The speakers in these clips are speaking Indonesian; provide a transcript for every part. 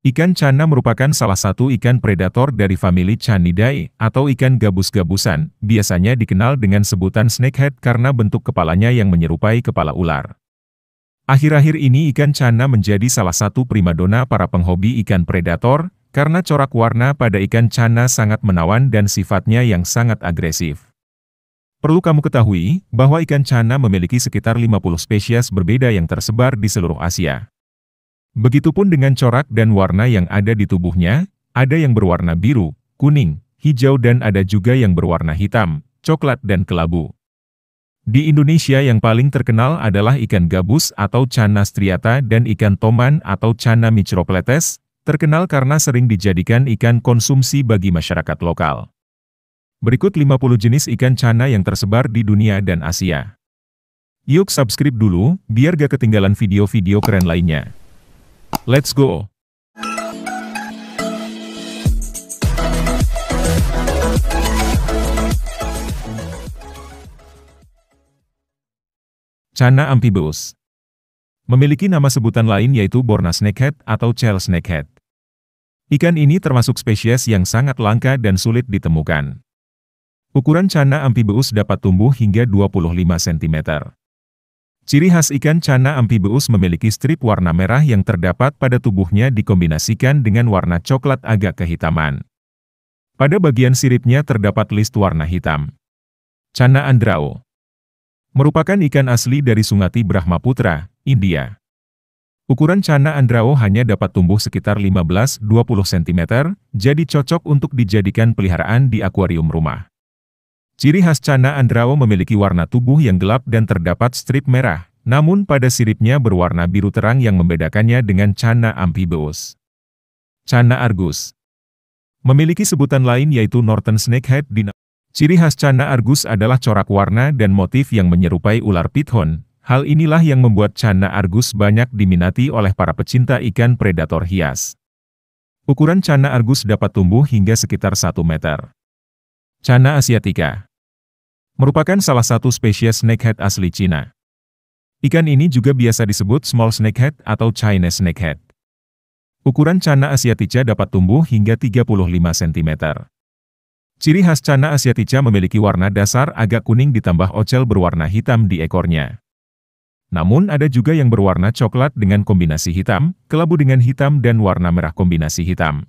Ikan cana merupakan salah satu ikan predator dari famili Canidae atau ikan gabus-gabusan, biasanya dikenal dengan sebutan snakehead karena bentuk kepalanya yang menyerupai kepala ular. Akhir-akhir ini ikan cana menjadi salah satu primadona para penghobi ikan predator, karena corak warna pada ikan cana sangat menawan dan sifatnya yang sangat agresif. Perlu kamu ketahui, bahwa ikan cana memiliki sekitar 50 spesies berbeda yang tersebar di seluruh Asia. Begitupun dengan corak dan warna yang ada di tubuhnya, ada yang berwarna biru, kuning, hijau dan ada juga yang berwarna hitam, coklat dan kelabu. Di Indonesia yang paling terkenal adalah ikan gabus atau cana striata dan ikan toman atau cana micropletes, terkenal karena sering dijadikan ikan konsumsi bagi masyarakat lokal. Berikut 50 jenis ikan cana yang tersebar di dunia dan Asia. Yuk subscribe dulu, biar gak ketinggalan video-video keren lainnya. Let's go! Cana amphibeus. Memiliki nama sebutan lain yaitu Borna snakehead atau Chel snakehead. Ikan ini termasuk spesies yang sangat langka dan sulit ditemukan. Ukuran cana amphibeus dapat tumbuh hingga 25 cm. Ciri khas ikan cana amphibeus memiliki strip warna merah yang terdapat pada tubuhnya dikombinasikan dengan warna coklat agak kehitaman. Pada bagian siripnya terdapat list warna hitam. Cana andrao merupakan ikan asli dari Sungati Brahmaputra, India. Ukuran cana andrao hanya dapat tumbuh sekitar 15-20 cm, jadi cocok untuk dijadikan peliharaan di akuarium rumah. Ciri khas cana andrao memiliki warna tubuh yang gelap dan terdapat strip merah, namun pada siripnya berwarna biru terang yang membedakannya dengan cana amphibeus. Cana argus memiliki sebutan lain yaitu Northern snakehead. Ciri khas cana argus adalah corak warna dan motif yang menyerupai ular python. Hal inilah yang membuat cana argus banyak diminati oleh para pecinta ikan predator hias. Ukuran cana argus dapat tumbuh hingga sekitar 1 meter. Cana asiatica merupakan salah satu spesies snakehead asli Cina. Ikan ini juga biasa disebut small snakehead atau Chinese snakehead. Ukuran cana asiatica dapat tumbuh hingga 35 cm. Ciri khas cana asiatica memiliki warna dasar agak kuning ditambah ocel berwarna hitam di ekornya. Namun ada juga yang berwarna coklat dengan kombinasi hitam, kelabu dengan hitam dan warna merah kombinasi hitam.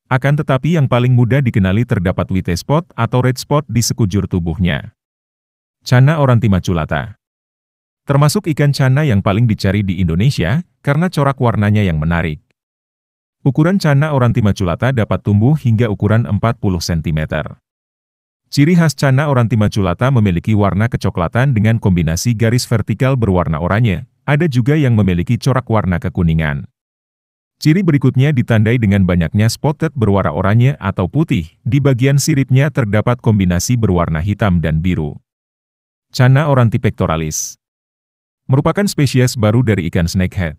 Akan tetapi yang paling mudah dikenali terdapat white spot atau red spot di sekujur tubuhnya. Cana oranti maculata termasuk ikan cana yang paling dicari di Indonesia, karena corak warnanya yang menarik. Ukuran cana oranti maculata dapat tumbuh hingga ukuran 40 cm. Ciri khas cana oranti maculata memiliki warna kecoklatan dengan kombinasi garis vertikal berwarna oranye, ada juga yang memiliki corak warna kekuningan. Ciri berikutnya ditandai dengan banyaknya spotted berwarna oranye atau putih, di bagian siripnya terdapat kombinasi berwarna hitam dan biru. Cana oranti pectoralis merupakan spesies baru dari ikan snakehead.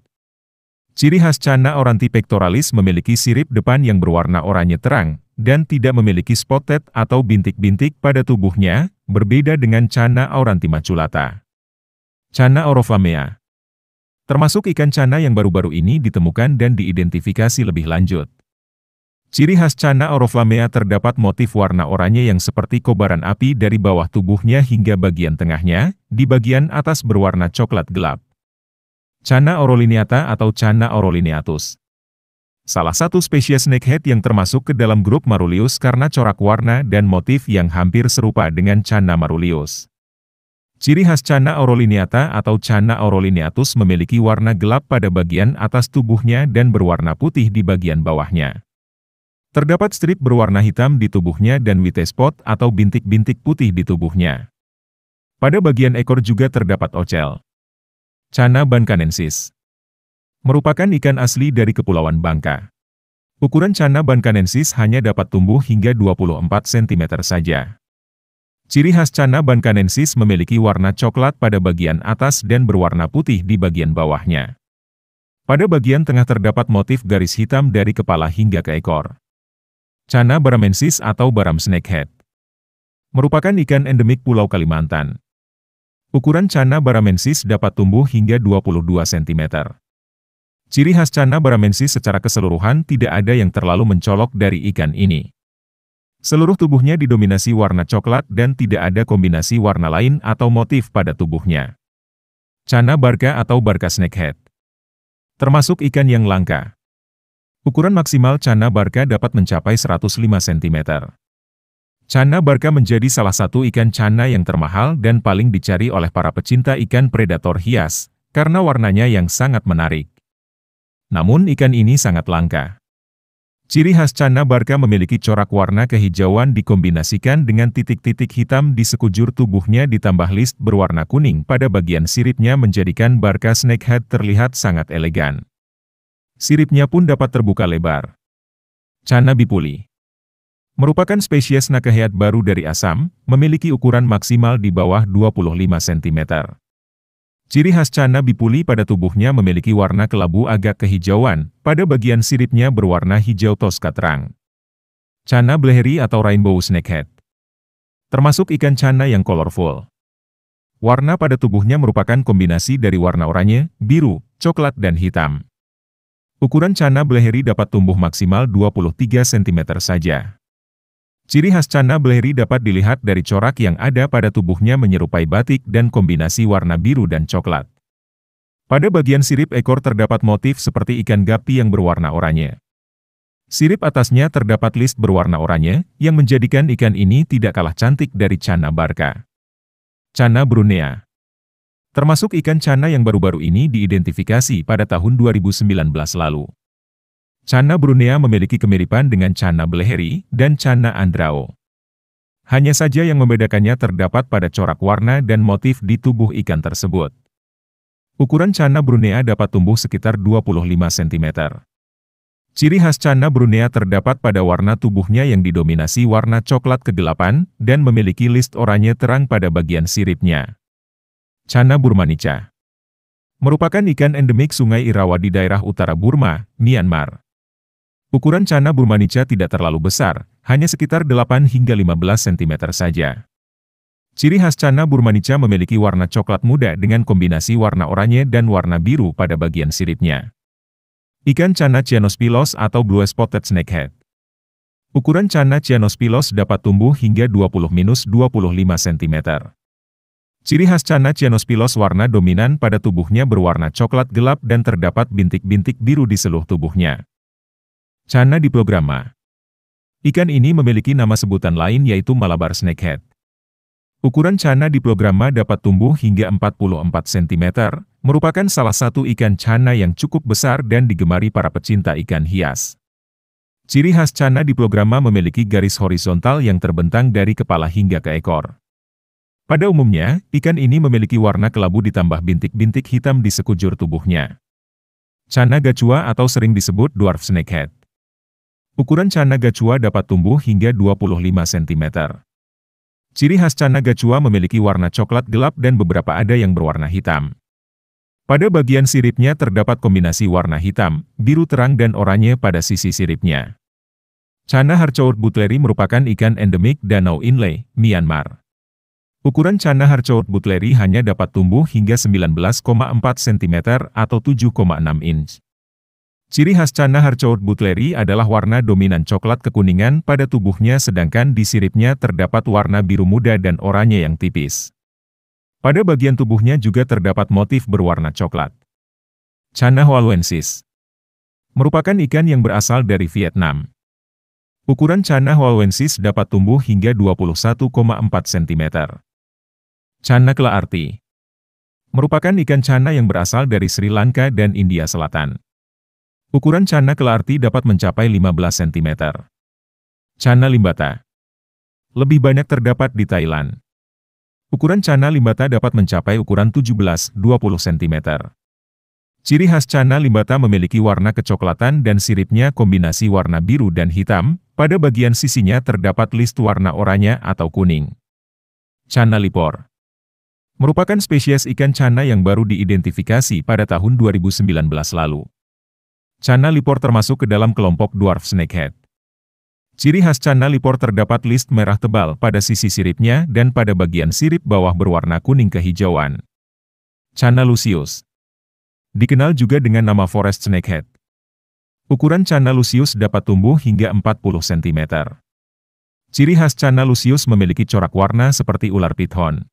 Ciri khas cana oranti pectoralis memiliki sirip depan yang berwarna oranye terang, dan tidak memiliki spotted atau bintik-bintik pada tubuhnya, berbeda dengan cana oranti maculata. Cana oroflamea termasuk ikan cana yang baru-baru ini ditemukan dan diidentifikasi lebih lanjut. Ciri khas cana oroflamea terdapat motif warna oranye yang seperti kobaran api dari bawah tubuhnya hingga bagian tengahnya, di bagian atas berwarna coklat gelap. Cana orolineata atau cana orolineatus. Salah satu spesies snakehead yang termasuk ke dalam grup Marulius karena corak warna dan motif yang hampir serupa dengan cana Marulius. Ciri khas cana orolineata atau cana orolineatus memiliki warna gelap pada bagian atas tubuhnya dan berwarna putih di bagian bawahnya. Terdapat strip berwarna hitam di tubuhnya dan white spot atau bintik-bintik putih di tubuhnya. Pada bagian ekor juga terdapat ocel. Cana bankanensis merupakan ikan asli dari Kepulauan Bangka. Ukuran cana bankanensis hanya dapat tumbuh hingga 24 cm saja. Ciri khas cana bankanensis memiliki warna coklat pada bagian atas dan berwarna putih di bagian bawahnya. Pada bagian tengah terdapat motif garis hitam dari kepala hingga ke ekor. Cana baramensis atau baram snakehead merupakan ikan endemik Pulau Kalimantan. Ukuran cana baramensis dapat tumbuh hingga 22 cm. Ciri khas Channa baramensis secara keseluruhan tidak ada yang terlalu mencolok dari ikan ini. Seluruh tubuhnya didominasi warna coklat dan tidak ada kombinasi warna lain atau motif pada tubuhnya. Channa barca atau barca snakehead. Termasuk ikan yang langka. Ukuran maksimal Channa barca dapat mencapai 105 cm. Channa barca menjadi salah satu ikan Channa yang termahal dan paling dicari oleh para pecinta ikan predator hias, karena warnanya yang sangat menarik. Namun ikan ini sangat langka. Ciri khas Channa barca memiliki corak warna kehijauan dikombinasikan dengan titik-titik hitam di sekujur tubuhnya ditambah list berwarna kuning pada bagian siripnya menjadikan barca snakehead terlihat sangat elegan. Siripnya pun dapat terbuka lebar. Channa bipuli merupakan spesies snakehead baru dari Assam, memiliki ukuran maksimal di bawah 25 cm. Ciri khas Channa bipuli pada tubuhnya memiliki warna kelabu agak kehijauan, pada bagian siripnya berwarna hijau toska terang. Channa bleheri atau rainbow snakehead. Termasuk ikan Channa yang colorful. Warna pada tubuhnya merupakan kombinasi dari warna oranye, biru, coklat dan hitam. Ukuran Channa bleheri dapat tumbuh maksimal 23 cm saja. Ciri khas Channa bleheri dapat dilihat dari corak yang ada pada tubuhnya menyerupai batik dan kombinasi warna biru dan coklat. Pada bagian sirip ekor terdapat motif seperti ikan gapi yang berwarna oranye. Sirip atasnya terdapat list berwarna oranye, yang menjadikan ikan ini tidak kalah cantik dari Channa barca. Channa brunea. Termasuk ikan Channa yang baru-baru ini diidentifikasi pada tahun 2019 lalu. Channa brunea memiliki kemiripan dengan Channa bleheri dan Channa andrao. Hanya saja yang membedakannya terdapat pada corak warna dan motif di tubuh ikan tersebut. Ukuran Channa brunea dapat tumbuh sekitar 25 cm. Ciri khas Channa brunea terdapat pada warna tubuhnya yang didominasi warna coklat kegelapan dan memiliki list oranye terang pada bagian siripnya. Channa burmanica merupakan ikan endemik Sungai Irrawaddy daerah utara Burma, Myanmar. Ukuran Channa burmanica tidak terlalu besar, hanya sekitar 8 hingga 15 cm saja. Ciri khas Channa burmanica memiliki warna coklat muda dengan kombinasi warna oranye dan warna biru pada bagian siripnya. Ikan Channa cyanosphelos atau blue spotted snakehead. Ukuran Channa cyanosphelos dapat tumbuh hingga 20-25 cm. Ciri khas Channa cyanosphelos warna dominan pada tubuhnya berwarna coklat gelap dan terdapat bintik-bintik biru di seluruh tubuhnya. Channa diplogramma. Ikan ini memiliki nama sebutan lain yaitu Malabar snakehead. Ukuran Channa diplogramma dapat tumbuh hingga 44 cm, merupakan salah satu ikan Channa yang cukup besar dan digemari para pecinta ikan hias. Ciri khas Channa diplogramma memiliki garis horizontal yang terbentang dari kepala hingga ke ekor. Pada umumnya, ikan ini memiliki warna kelabu ditambah bintik-bintik hitam di sekujur tubuhnya. Channa gachua atau sering disebut dwarf snakehead. Ukuran Channa gachua dapat tumbuh hingga 25 cm. Ciri khas Channa gachua memiliki warna coklat gelap dan beberapa ada yang berwarna hitam. Pada bagian siripnya terdapat kombinasi warna hitam, biru terang dan oranye pada sisi siripnya. Channa harcourt butleri merupakan ikan endemik Danau Inle, Myanmar. Ukuran Channa harcourt butleri hanya dapat tumbuh hingga 19,4 cm atau 7,6 inch. Ciri khas Channa harcourt butleri adalah warna dominan coklat kekuningan pada tubuhnya sedangkan di siripnya terdapat warna biru muda dan oranye yang tipis. Pada bagian tubuhnya juga terdapat motif berwarna coklat. Channa hualuensis merupakan ikan yang berasal dari Vietnam. Ukuran Channa hualuensis dapat tumbuh hingga 21,4 cm. Channa kelaarti merupakan ikan Channa yang berasal dari Sri Lanka dan India Selatan. Ukuran Channa kelaarti dapat mencapai 15 cm. Channa limbata lebih banyak terdapat di Thailand. Ukuran Channa limbata dapat mencapai ukuran 17-20 cm. Ciri khas Channa limbata memiliki warna kecoklatan dan siripnya kombinasi warna biru dan hitam, pada bagian sisinya terdapat list warna oranye atau kuning. Channa lipor merupakan spesies ikan Channa yang baru diidentifikasi pada tahun 2019 lalu. Channa lipor termasuk ke dalam kelompok dwarf snakehead. Ciri khas Channa lipor terdapat list merah tebal pada sisi siripnya dan pada bagian sirip bawah berwarna kuning kehijauan. Channa lucius dikenal juga dengan nama forest snakehead. Ukuran Channa lucius dapat tumbuh hingga 40 cm. Ciri khas Channa lucius memiliki corak warna seperti ular python.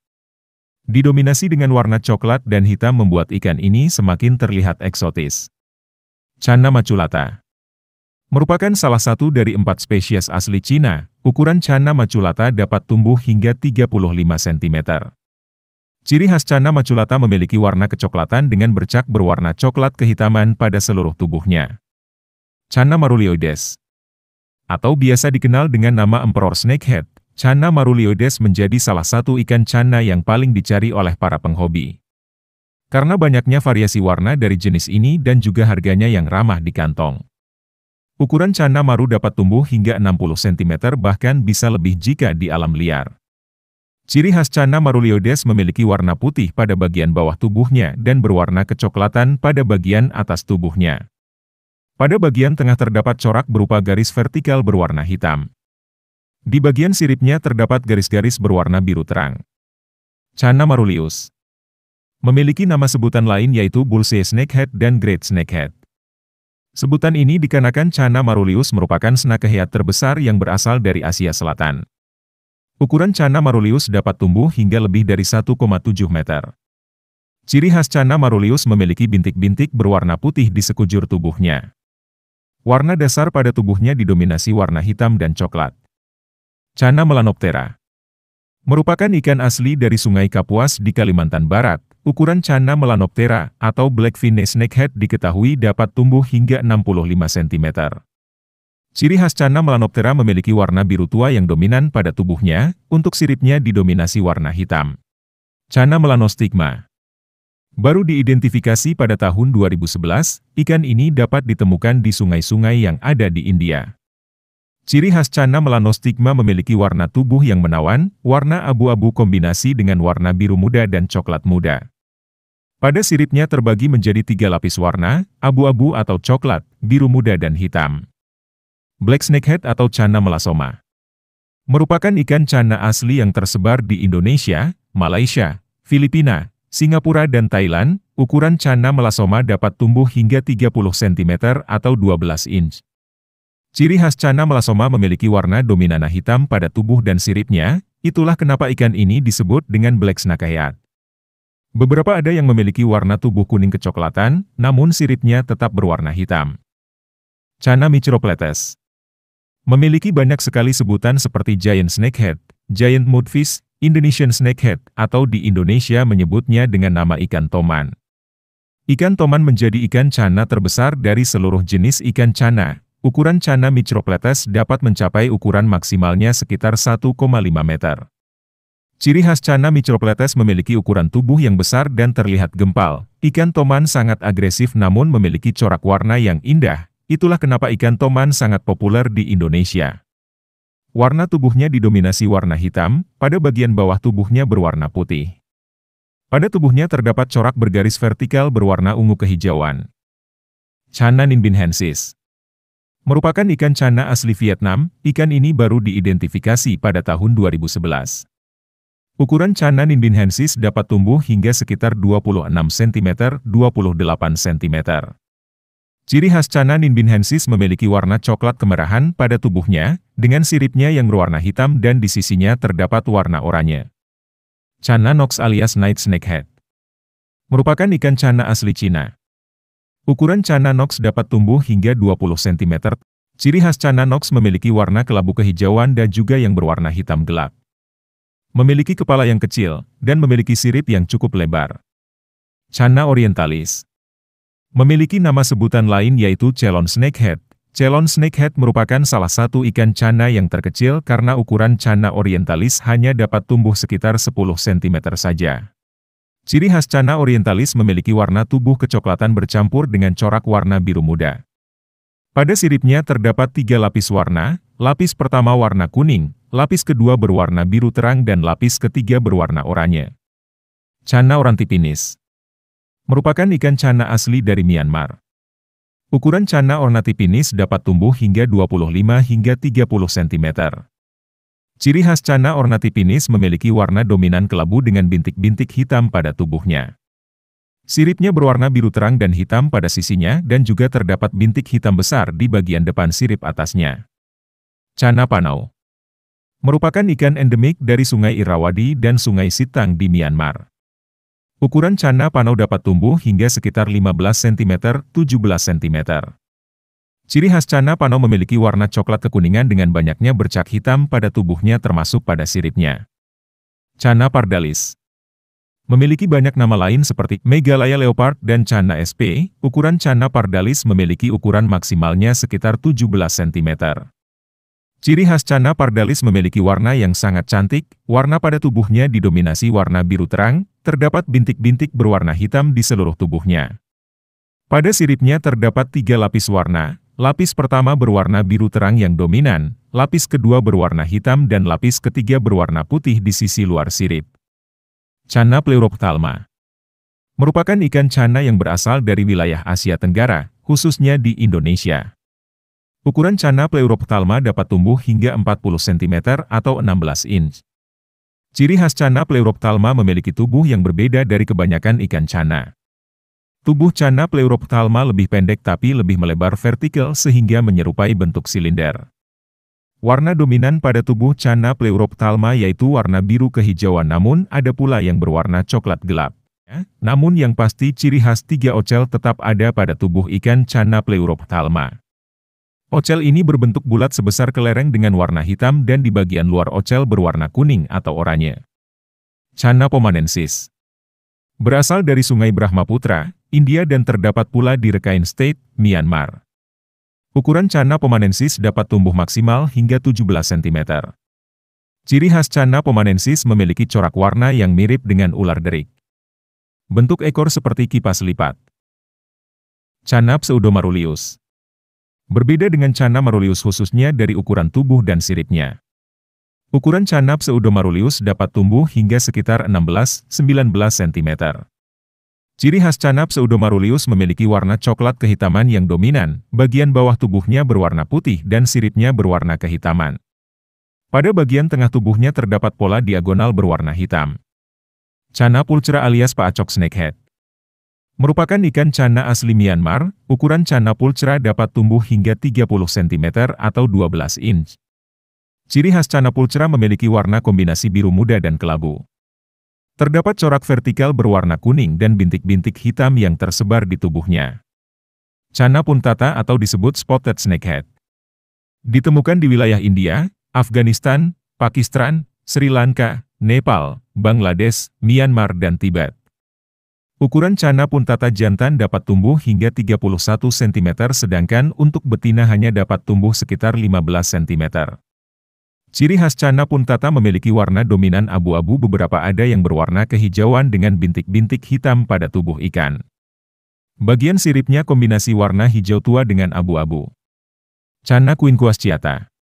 Didominasi dengan warna coklat dan hitam membuat ikan ini semakin terlihat eksotis. Channa maculata merupakan salah satu dari 4 spesies asli Cina. Ukuran Channa maculata dapat tumbuh hingga 35 cm. Ciri khas Channa maculata memiliki warna kecoklatan dengan bercak berwarna coklat kehitaman pada seluruh tubuhnya. Channa marulioides, atau biasa dikenal dengan nama Emperor Snakehead, Channa marulioides menjadi salah satu ikan Channa yang paling dicari oleh para penghobi. Karena banyaknya variasi warna dari jenis ini dan juga harganya yang ramah di kantong. Ukuran Channa maru dapat tumbuh hingga 60 cm bahkan bisa lebih jika di alam liar. Ciri khas Channa marulioides memiliki warna putih pada bagian bawah tubuhnya dan berwarna kecoklatan pada bagian atas tubuhnya. Pada bagian tengah terdapat corak berupa garis vertikal berwarna hitam. Di bagian siripnya terdapat garis-garis berwarna biru terang. Channa marulius memiliki nama sebutan lain yaitu bullseye snakehead dan great snakehead. Sebutan ini dikarenakan Channa marulius merupakan snakehead terbesar yang berasal dari Asia Selatan. Ukuran Channa marulius dapat tumbuh hingga lebih dari 1,7 meter. Ciri khas Channa marulius memiliki bintik-bintik berwarna putih di sekujur tubuhnya. Warna dasar pada tubuhnya didominasi warna hitam dan coklat. Channa melanoptera merupakan ikan asli dari Sungai Kapuas di Kalimantan Barat. Ukuran Channa melanoptera atau blackfin snakehead diketahui dapat tumbuh hingga 65 cm. Ciri khas Channa melanoptera memiliki warna biru tua yang dominan pada tubuhnya, untuk siripnya didominasi warna hitam. Channa melanostigma baru diidentifikasi pada tahun 2011, ikan ini dapat ditemukan di sungai-sungai yang ada di India. Ciri khas Channa melanostigma memiliki warna tubuh yang menawan, warna abu-abu kombinasi dengan warna biru muda dan coklat muda. Pada siripnya terbagi menjadi 3 lapis warna, abu-abu atau coklat, biru muda dan hitam. Black snakehead atau Channa melasoma merupakan ikan Channa asli yang tersebar di Indonesia, Malaysia, Filipina, Singapura dan Thailand. Ukuran Channa melasoma dapat tumbuh hingga 30 cm atau 12 inch. Ciri khas Channa melasoma memiliki warna dominan hitam pada tubuh dan siripnya, itulah kenapa ikan ini disebut dengan black snakehead. Beberapa ada yang memiliki warna tubuh kuning kecoklatan, namun siripnya tetap berwarna hitam. Channa micropletes memiliki banyak sekali sebutan seperti giant snakehead, giant mudfish, Indonesian snakehead, atau di Indonesia menyebutnya dengan nama ikan toman. Ikan toman menjadi ikan Channa terbesar dari seluruh jenis ikan Channa. Ukuran Channa micropletes dapat mencapai ukuran maksimalnya sekitar 1,5 meter. Ciri khas Channa micropletes memiliki ukuran tubuh yang besar dan terlihat gempal. Ikan toman sangat agresif namun memiliki corak warna yang indah. Itulah kenapa ikan toman sangat populer di Indonesia. Warna tubuhnya didominasi warna hitam, pada bagian bawah tubuhnya berwarna putih. Pada tubuhnya terdapat corak bergaris vertikal berwarna ungu kehijauan. Channa ninbinhensis merupakan ikan Channa asli Vietnam. Ikan ini baru diidentifikasi pada tahun 2011. Ukuran Channa ninbinhensis dapat tumbuh hingga sekitar 26 cm, 28 cm. Ciri khas Channa ninbinhensis memiliki warna coklat kemerahan pada tubuhnya, dengan siripnya yang berwarna hitam dan di sisinya terdapat warna oranye. Channa nox alias night snakehead merupakan ikan Channa asli Cina. Ukuran Channa nox dapat tumbuh hingga 20 cm. Ciri khas Channa nox memiliki warna kelabu kehijauan dan juga yang berwarna hitam gelap. Memiliki kepala yang kecil, dan memiliki sirip yang cukup lebar. Channa orientalis memiliki nama sebutan lain yaitu Ceylon snakehead. Ceylon snakehead merupakan salah satu ikan Channa yang terkecil karena ukuran Channa orientalis hanya dapat tumbuh sekitar 10 cm saja. Ciri khas Channa orientalis memiliki warna tubuh kecoklatan bercampur dengan corak warna biru muda. Pada siripnya terdapat 3 lapis warna, lapis pertama warna kuning, lapis kedua berwarna biru terang dan lapis ketiga berwarna oranye. Channa ornathipinis merupakan ikan Channa asli dari Myanmar. Ukuran Channa ornathipinis dapat tumbuh hingga 25 hingga 30 cm. Ciri khas Channa ornathipinis memiliki warna dominan kelabu dengan bintik-bintik hitam pada tubuhnya. Siripnya berwarna biru terang dan hitam pada sisinya dan juga terdapat bintik hitam besar di bagian depan sirip atasnya. Channa Panau merupakan ikan endemik dari Sungai Irrawaddy dan Sungai Sitang di Myanmar. Ukuran Channa Panau dapat tumbuh hingga sekitar 15 cm, 17 cm. Ciri khas Channa Panau memiliki warna coklat kekuningan dengan banyaknya bercak hitam pada tubuhnya termasuk pada siripnya. Channa Pardalis memiliki banyak nama lain seperti Meghalaya Leopard dan Channa sp. Ukuran Channa Pardalis memiliki ukuran maksimalnya sekitar 17 cm. Ciri khas Channa Pardalis memiliki warna yang sangat cantik, warna pada tubuhnya didominasi warna biru terang, terdapat bintik-bintik berwarna hitam di seluruh tubuhnya. Pada siripnya terdapat 3 lapis warna, lapis pertama berwarna biru terang yang dominan, lapis kedua berwarna hitam dan lapis ketiga berwarna putih di sisi luar sirip. Channa Pleurophthalma merupakan ikan channa yang berasal dari wilayah Asia Tenggara, khususnya di Indonesia. Ukuran Channa Pleurophthalma dapat tumbuh hingga 40 cm atau 16 inch. Ciri khas Channa Pleurophthalma memiliki tubuh yang berbeda dari kebanyakan ikan channa. Tubuh Channa Pleurophthalma lebih pendek tapi lebih melebar vertikal sehingga menyerupai bentuk silinder. Warna dominan pada tubuh Channa Pleurophthalma yaitu warna biru kehijauan, namun ada pula yang berwarna coklat gelap. Namun yang pasti ciri khas 3 ocel tetap ada pada tubuh ikan Channa Pleurophthalma. Ocel ini berbentuk bulat sebesar kelereng dengan warna hitam dan di bagian luar ocel berwarna kuning atau oranye. Channa pomanensis berasal dari Sungai Brahmaputra, India dan terdapat pula di Rakhine State, Myanmar. Ukuran Channa pomanensis dapat tumbuh maksimal hingga 17 cm. Ciri khas Channa pomanensis memiliki corak warna yang mirip dengan ular derik. Bentuk ekor seperti kipas lipat. Channa pseudomarulius berbeda dengan Channa marulius khususnya dari ukuran tubuh dan siripnya. Ukuran Channa pseudomarulius dapat tumbuh hingga sekitar 16-19 cm. Ciri khas Channa pseudomarulius memiliki warna coklat kehitaman yang dominan, bagian bawah tubuhnya berwarna putih dan siripnya berwarna kehitaman. Pada bagian tengah tubuhnya terdapat pola diagonal berwarna hitam. Channa pulchra alias paacok snakehead merupakan ikan channa asli Myanmar, ukuran Channa pulchra dapat tumbuh hingga 30 cm atau 12 inch. Ciri khas Channa pulchra memiliki warna kombinasi biru muda dan kelabu. Terdapat corak vertikal berwarna kuning dan bintik-bintik hitam yang tersebar di tubuhnya. Channa punctata atau disebut spotted snakehead ditemukan di wilayah India, Afghanistan, Pakistan, Sri Lanka, Nepal, Bangladesh, Myanmar dan Tibet. Ukuran Channa punctata jantan dapat tumbuh hingga 31 cm sedangkan untuk betina hanya dapat tumbuh sekitar 15 cm. Ciri khas Channa punctata memiliki warna dominan abu-abu, beberapa ada yang berwarna kehijauan dengan bintik-bintik hitam pada tubuh ikan. Bagian siripnya kombinasi warna hijau tua dengan abu-abu. Channa quinquasciata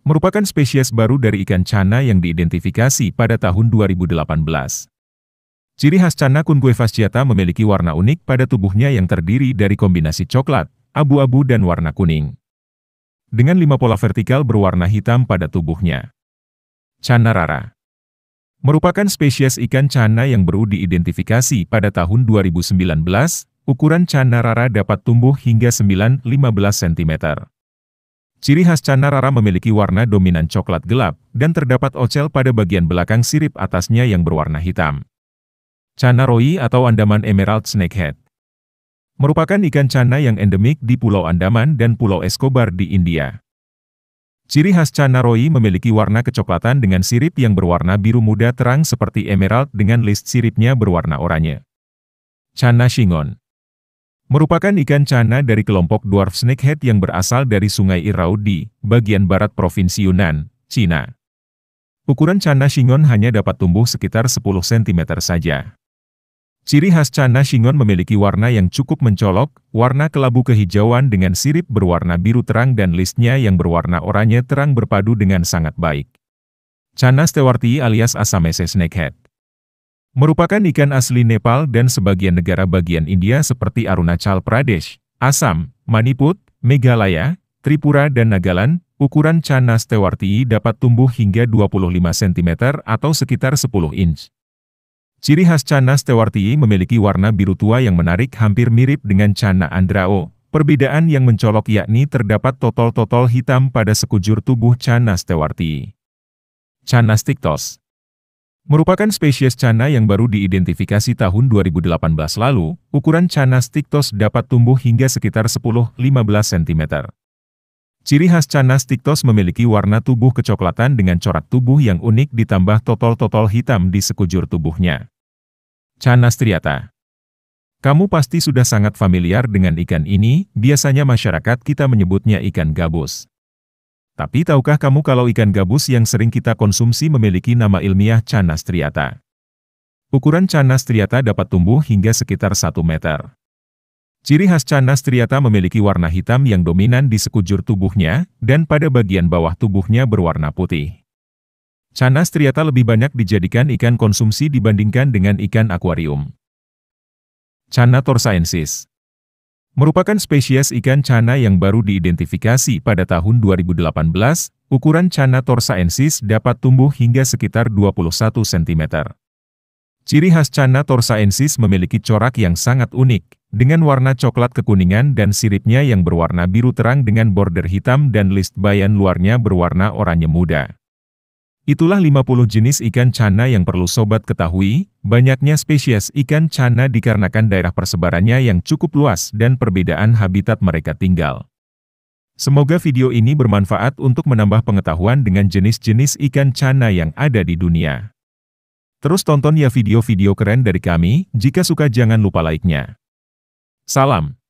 merupakan spesies baru dari ikan channa yang diidentifikasi pada tahun 2018. Ciri khas Channa quinquasciata memiliki warna unik pada tubuhnya yang terdiri dari kombinasi coklat, abu-abu dan warna kuning. Dengan 5 pola vertikal berwarna hitam pada tubuhnya. Channa rara merupakan spesies ikan channa yang baru diidentifikasi pada tahun 2019, ukuran Channa rara dapat tumbuh hingga 9-15 cm. Ciri khas Channa rara memiliki warna dominan coklat gelap, dan terdapat ocel pada bagian belakang sirip atasnya yang berwarna hitam. Channa roi atau Andaman Emerald Snakehead merupakan ikan channa yang endemik di Pulau Andaman dan Pulau Escobar di India. Ciri khas Channa roi memiliki warna kecoklatan dengan sirip yang berwarna biru muda terang seperti emerald dengan list siripnya berwarna oranye. Channa shingon merupakan ikan channa dari kelompok dwarf snakehead yang berasal dari Sungai Irrawaddy, bagian barat Provinsi Yunnan, Cina. Ukuran Channa shingon hanya dapat tumbuh sekitar 10 cm saja. Ciri khas Channa shingon memiliki warna yang cukup mencolok, warna kelabu kehijauan dengan sirip berwarna biru terang dan listnya yang berwarna oranye terang berpadu dengan sangat baik. Channa stewartii alias Assamese snakehead merupakan ikan asli Nepal dan sebagian negara bagian India seperti Arunachal Pradesh, Assam, Manipur, Meghalaya, Tripura dan Nagaland. Ukuran Channa stewartii dapat tumbuh hingga 25 cm atau sekitar 10 inch. Ciri khas Channa stewartii memiliki warna biru tua yang menarik hampir mirip dengan Channa andrao. Perbedaan yang mencolok yakni terdapat totol-totol hitam pada sekujur tubuh Channa stewartii. Channa stictos merupakan spesies Channa yang baru diidentifikasi tahun 2018 lalu. Ukuran Channa stictos dapat tumbuh hingga sekitar 10-15 cm. Ciri khas Channa stictos memiliki warna tubuh kecoklatan dengan corak tubuh yang unik ditambah totol-totol hitam di sekujur tubuhnya. Channa striata. Kamu pasti sudah sangat familiar dengan ikan ini, biasanya masyarakat kita menyebutnya ikan gabus. Tapi tahukah kamu kalau ikan gabus yang sering kita konsumsi memiliki nama ilmiah Channa striata? Ukuran Channa striata dapat tumbuh hingga sekitar 1 meter. Ciri khas Channa striata memiliki warna hitam yang dominan di sekujur tubuhnya, dan pada bagian bawah tubuhnya berwarna putih. Channa striata lebih banyak dijadikan ikan konsumsi dibandingkan dengan ikan akuarium. Channa torsaensis merupakan spesies ikan Channa yang baru diidentifikasi pada tahun 2018. Ukuran Channa torsaensis dapat tumbuh hingga sekitar 21 cm. Ciri khas Channa torsaensis memiliki corak yang sangat unik, dengan warna coklat kekuningan dan siripnya yang berwarna biru terang dengan border hitam dan list bayan luarnya berwarna oranye muda. Itulah 50 jenis ikan Channa yang perlu sobat ketahui. Banyaknya spesies ikan Channa dikarenakan daerah persebarannya yang cukup luas dan perbedaan habitat mereka tinggal. Semoga video ini bermanfaat untuk menambah pengetahuan dengan jenis-jenis ikan Channa yang ada di dunia. Terus tonton ya video-video keren dari kami. Jika suka jangan lupa like-nya. Salam.